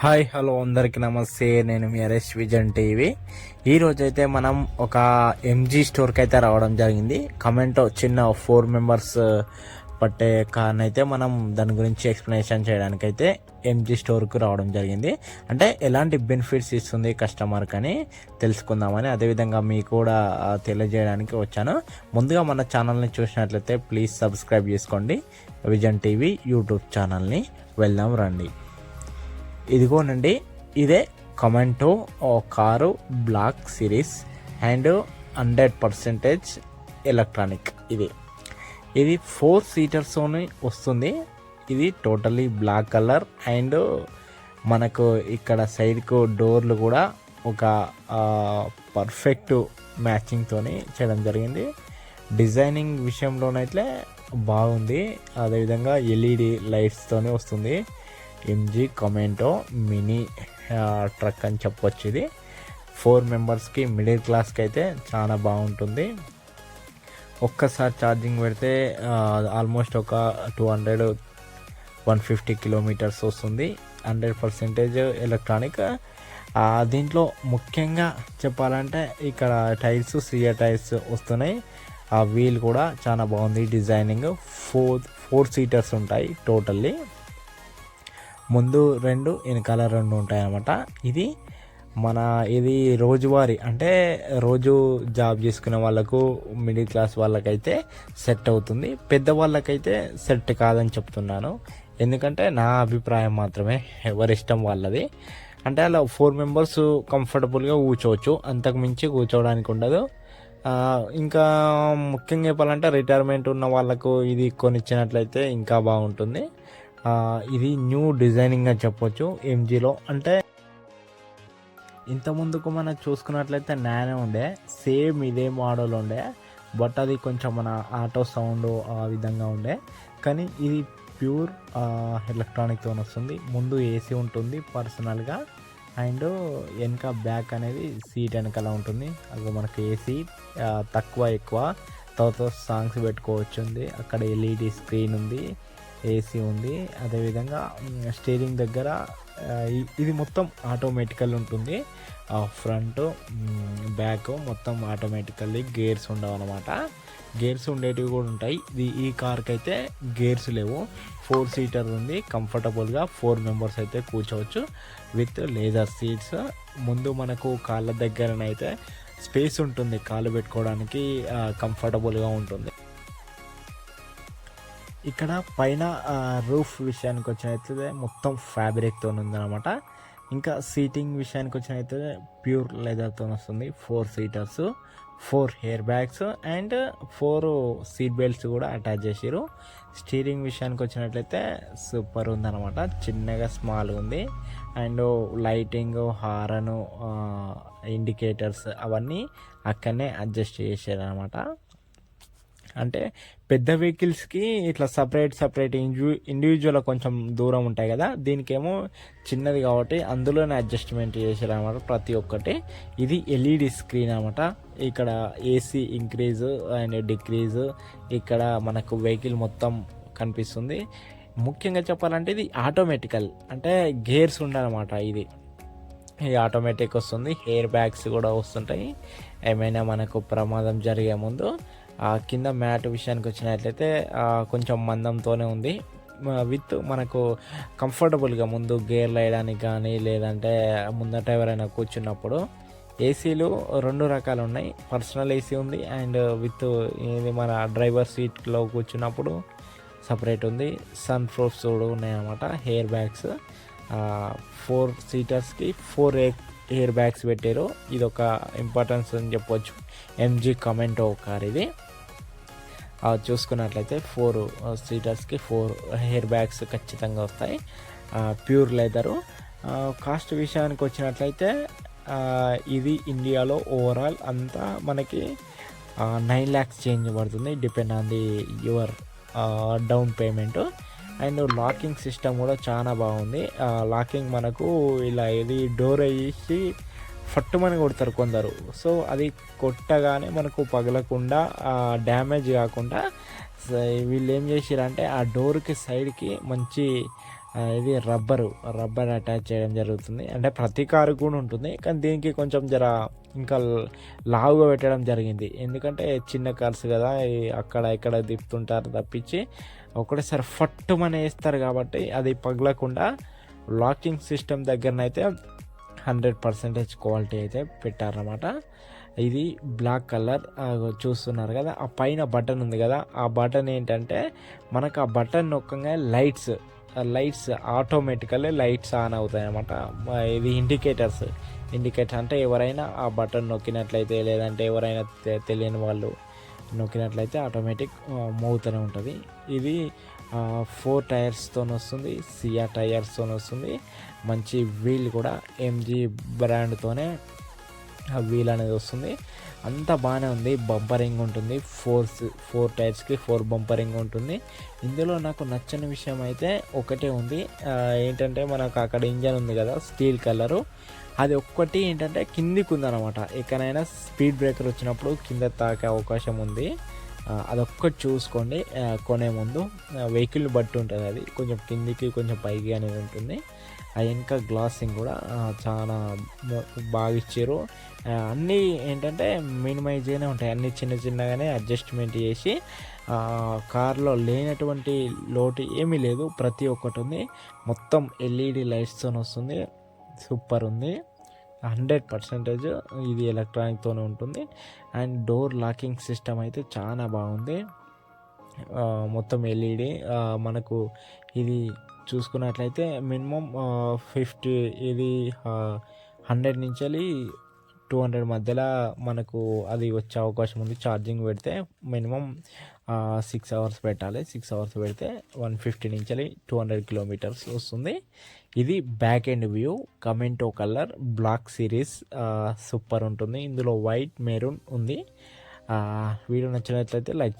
Hi hello అందరికి నమస్తే. నేను మీ ఆర్ఎస్ విజన్ టీవీ. ఈరోజైతే మనం ఒక ఎంజీ స్టోర్కి అయితే రావడం జరిగింది. కమెంట్ చిన్న 4 మెంబర్స్ పట్టే కార్ని అయితే మనం దాని గురించి ఎక్స్ప్లెనేషన్ చేయడానికైతే ఎంజీ స్టోర్కి రావడం జరిగింది. అంటే ఎలాంటి బెనిఫిట్స్ ఇస్తుంది కస్టమర్కి అని తెలుసుకుందామని, అదేవిధంగా మీకు కూడా తెలియజేయడానికి వచ్చాను. ముందుగా మన ఛానల్ని చూసినట్లయితే ప్లీజ్ సబ్స్క్రైబ్ చేసుకోండి విజన్ టీవీ యూట్యూబ్ ఛానల్ని. వెళ్దాం రండి. ఇదిగోనండి, ఇదే కమెంటో car black series and 100% electronic. ఇది 4 సీటర్స్తోనే వస్తుంది. ఇది టోటలీ బ్లాక్ కలర్ అండ్ మనకు ఇక్కడ సైడ్కు డోర్లు కూడా ఒక పర్ఫెక్ట్ మ్యాచింగ్తోని చేయడం జరిగింది. డిజైనింగ్ విషయంలోనైతే బాగుంది. అదేవిధంగా ఎల్ఈడి లైట్స్తోనే వస్తుంది. ఎంజీ కమెంటో మినీ ట్రక్ అని చెప్పొచ్చు. ఇది 4 మెంబర్స్కి, మిడిల్ క్లాస్కి అయితే చాలా బాగుంటుంది. ఒక్కసారి ఛార్జింగ్ పెడితే ఆల్మోస్ట్ ఒక 200-150 కిలోమీటర్స్ వస్తుంది. 100% ఎలక్ట్రానిక్. దీంట్లో ముఖ్యంగా చెప్పాలంటే ఇక్కడ టైర్స్ సియా టైర్స్ వస్తున్నాయి. ఆ వీల్ కూడా చాలా బాగుంది. డిజైనింగ్ 4 సీటర్స్ ఉంటాయి టోటల్లీ. ముందు 2, వెనకాల 2 ఉంటాయి అన్నమాట. ఇది రోజువారీ, అంటే రోజు జాబ్ చేసుకునే వాళ్ళకు, మిడిల్ క్లాస్ వాళ్ళకైతే సెట్ అవుతుంది. పెద్దవాళ్ళకైతే సెట్ కాదని చెప్తున్నాను. ఎందుకంటే నా అభిప్రాయం మాత్రమే, ఎవరి ఇష్టం వాళ్ళది. అంటే అలా 4 మెంబర్స్ కంఫర్టబుల్గా కూర్చోవచ్చు, అంతకు మించి కూర్చోవడానికి ఉండదు. ఇంకా ముఖ్యంగా చెప్పాలంటే రిటైర్మెంట్ ఉన్న వాళ్ళకు ఇది కొనిచ్చినట్లయితే ఇంకా బాగుంటుంది. ఇది న్యూ డిజైనింగ్ అని చెప్పొచ్చు ఎంజీలో. అంటే ఇంతకుముందుకు మనం చూసుకున్నట్లయితే నానో ఉండే, సేమ్ ఇదే మోడల్ ఉండే, బట్ అది కొంచెం మన ఆటో సౌండ్ ఆ విధంగా ఉండే. కానీ ఇది ప్యూర్ ఎలక్ట్రానిక్తో వస్తుంది. ముందు ఏసీ ఉంటుంది పర్సనల్గా, అండ్ వెనక బ్యాక్ అనేది సీట్ వెనకాల ఉంటుంది. అది మనకు ఏసీ తక్కువ ఎక్కువ, తర్వాత సాంగ్స్ పెట్టుకోవచ్చు. అక్కడ ఎల్ఈడి స్క్రీన్ ఉంది, ఏసీ ఉంది. అదేవిధంగా స్టీరింగ్ దగ్గర ఇది మొత్తం ఆటోమేటికల్ ఉంటుంది. ఫ్రంట్ బ్యాక్ మొత్తం ఆటోమేటికల్లీ గేర్స్ ఉండవు అనమాట. గేర్స్ ఉండేటివి కూడా ఉంటాయి. ఈ కార్కి అయితే గేర్స్ లేవు. 4 సీటర్ ఉంది. కంఫర్టబుల్గా 4 మెంబర్స్ అయితే కూర్చోవచ్చు విత్ లేదర్ సీట్స్. ముందు మనకు కాళ్ళ దగ్గరనైతే స్పేస్ ఉంటుంది, కాళ్ళు పెట్టుకోవడానికి కంఫర్టబుల్గా ఉంటుంది. ఇక్కడ పైన రూఫ్ విషయానికి వచ్చినట్లయితే మొత్తం ఫ్యాబ్రిక్తో ఉందన్నమాట. ఇంకా సీటింగ్ విషయానికి వచ్చినట్లయితే ప్యూర్ లెదర్తో వస్తుంది. 4 seaters, 4 hair bags and 4 seat belts కూడా అటాచ్ చేసారు. స్టీరింగ్ విషయానికి వచ్చినట్లయితే సూపర్ ఉందన్నమాట. చిన్నగా స్మాల్ ఉంది. అండ్ లైటింగ్, హారన్, ఇండికేటర్స్ అవన్నీ అక్కడనే అడ్జస్ట్ చేశారు అనమాట. అంటే పెద్ద వెహికల్స్కి ఇట్లా సపరేట్ ఇండివిజువల్ కొంచెం దూరం ఉంటాయి కదా, దీనికేమో చిన్నది కాబట్టి అందులోనే అడ్జస్ట్మెంట్ చేశారు అనమాట ప్రతి ఒక్కటి. ఇది ఎల్ఈడి స్క్రీన్ అనమాట. ఇక్కడ ఏసీ ఇంక్రీజ్ అండ్ డిక్రీజ్, ఇక్కడ మనకు వెహికల్ మొత్తం కనిపిస్తుంది. ముఖ్యంగా చెప్పాలంటే ఇది ఆటోమేటికల్, అంటే గేర్స్ ఉండనమాట. ఇది ఆటోమేటిక్ వస్తుంది. హెయిర్ బ్యాగ్స్ కూడా వస్తుంటాయి. ఏమైనా మనకు ప్రమాదం జరిగే ముందు. కింద మ్యాట్ విషయానికి వచ్చినట్లయితే కొంచెం మందంతోనే ఉంది. విత్ మనకు కంఫర్టబుల్గా ముందు గేర్లు వేయడానికి కానీ, లేదంటే ముందట ఎవరైనా కూర్చున్నప్పుడు. ఏసీలు 2 రకాలు ఉన్నాయి. పర్సనల్ ఏసీ ఉంది అండ్ విత్ ఇది మన డ్రైవర్ సీట్లో కూర్చున్నప్పుడు సపరేట్ ఉంది. సన్ ప్రూఫ్స్ కూడా ఉన్నాయన్నమాట. హెయిర్ బ్యాగ్స్ 4 సీటర్స్కి 4 హెయిర్ బ్యాగ్స్ పెట్టారు. ఇది ఒక ఇంపార్టెన్స్ అని చెప్పొచ్చు ఎంజీ కమెంటో కార్. ఇది చూసుకున్నట్లయితే 4 సీటర్స్కి 4 హెయిర్ బ్యాగ్స్ ఖచ్చితంగా వస్తాయి. Pure leather. కాస్ట్ విషయానికి వచ్చినట్లయితే ఇది ఇండియాలో ఓవరాల్ అంతా మనకి 9 lakhs చేంజ్ పడుతుంది, depend on the your down payment. And locking system కూడా చాలా బాగుంది. లాకింగ్ మనకు ఇలా ఇది డోర్ వేసి ఫట్టుమని కొడతారు కొందరు. సో అది కొట్టగానే మనకు పగలకుండా, డ్యామేజ్ కాకుండా వీళ్ళు ఏం చేసిరంటే ఆ డోర్కి సైడ్కి మంచి ఇది రబ్బర్ అటాచ్ చేయడం జరుగుతుంది. అంటే ప్రతి కారు కూడా ఉంటుంది, కానీ దీనికి కొంచెం ఇంకా లావుగా పెట్టడం జరిగింది. ఎందుకంటే చిన్న కార్స్ కదా, అక్కడ ఇక్కడ తిప్పుతుంటారు తప్పించి ఒకటేసారి ఫట్టుమని వేస్తారు కాబట్టి అది పగలకుండా లాకింగ్ సిస్టమ్ దగ్గరనైతే 100% క్వాలిటీ అయితే పెట్టారన్నమాట. ఇది బ్లాక్ కలర్ చూస్తున్నారు కదా, ఆ పైన బటన్ ఉంది కదా, ఆ బటన్ ఏంటంటే మనకు ఆ బటన్ నొక్కగా లైట్స్ ఆటోమేటికల్లీ లైట్స్ ఆన్ అవుతాయి అన్నమాట. ఇది ఇండికేటర్ అంటే ఎవరైనా ఆ బటన్ నొక్కినట్లయితే, లేదంటే ఎవరైనా తెలియని వాళ్ళు నొక్కినట్లయితే ఆటోమేటిక్ మోగుతూనే ఉంటుంది. ఇది 4 టైర్స్తో వస్తుంది, సియా టైర్స్తో వస్తుంది. మంచి వీల్ కూడా ఎంజీ బ్రాండ్తోనే ఆ వీల్ అనేది వస్తుంది. అంతా బాగానే ఉంది. బంపరింగ్ ఉంటుంది, 4 టైర్స్కి 4 బంపరింగ్ ఉంటుంది. ఇందులో నాకు నచ్చని విషయం అయితే ఒకటే ఉంది. ఏంటంటే మనకు అక్కడ ఇంజన్ ఉంది కదా స్టీల్ కలరు, అది ఒక్కటి ఏంటంటే కిందికి ఉందన్నమాట. ఎక్కడైనా స్పీడ్ బ్రేకర్ వచ్చినప్పుడు కింద తాకే అవకాశం ఉంది. అదొక్కటి చూసుకోండి కొనే ముందు. వెహికల్ బట్టి ఉంటుంది, అది కొంచెం కిందికి కొంచెం పైకి అనేది ఉంటుంది. ఆ వెనక గ్లాసింగ్ కూడా చాలా బాగా ఇచ్చారు. అన్నీ ఏంటంటే మినిమైజ్గానే ఉంటాయి, అన్నీ చిన్నగానే అడ్జస్ట్మెంట్ చేసి కార్లో లేనటువంటి లోటు ఏమీ లేదు, ప్రతి ఒక్కటి ఉంది. మొత్తం ఎల్ఈడి లైట్స్తో వస్తుంది, సూపర్ ఉంది. 100% ఇది ఎలక్ట్రానిక్తోనే ఉంటుంది. అండ్ డోర్ లాకింగ్ సిస్టమ్ అయితే చాలా బాగుంది. మొత్తం ఎల్ఈడి. మనకు ఇది చూసుకున్నట్లయితే మినిమం 50, ఇది 100 నుంచి 200 మధ్యలో మనకు అది వచ్చే అవకాశం ఉంది. ఛార్జింగ్ పెడితే మినిమం 6 అవర్స్ పెట్టాలి. 6 అవర్స్ పెడితే 150 నుంచి 200 కిలోమీటర్స్ వస్తుంది. ఇది బ్యాక్ ఎండ్ వ్యూ. కమెంటో కలర్ బ్లాక్ సిరీస్ సూపర్ ఉంటుంది. ఇందులో వైట్ మెరూన్ ఉంది. వీడియో నచ్చినట్లయితే లైక్ చేయండి.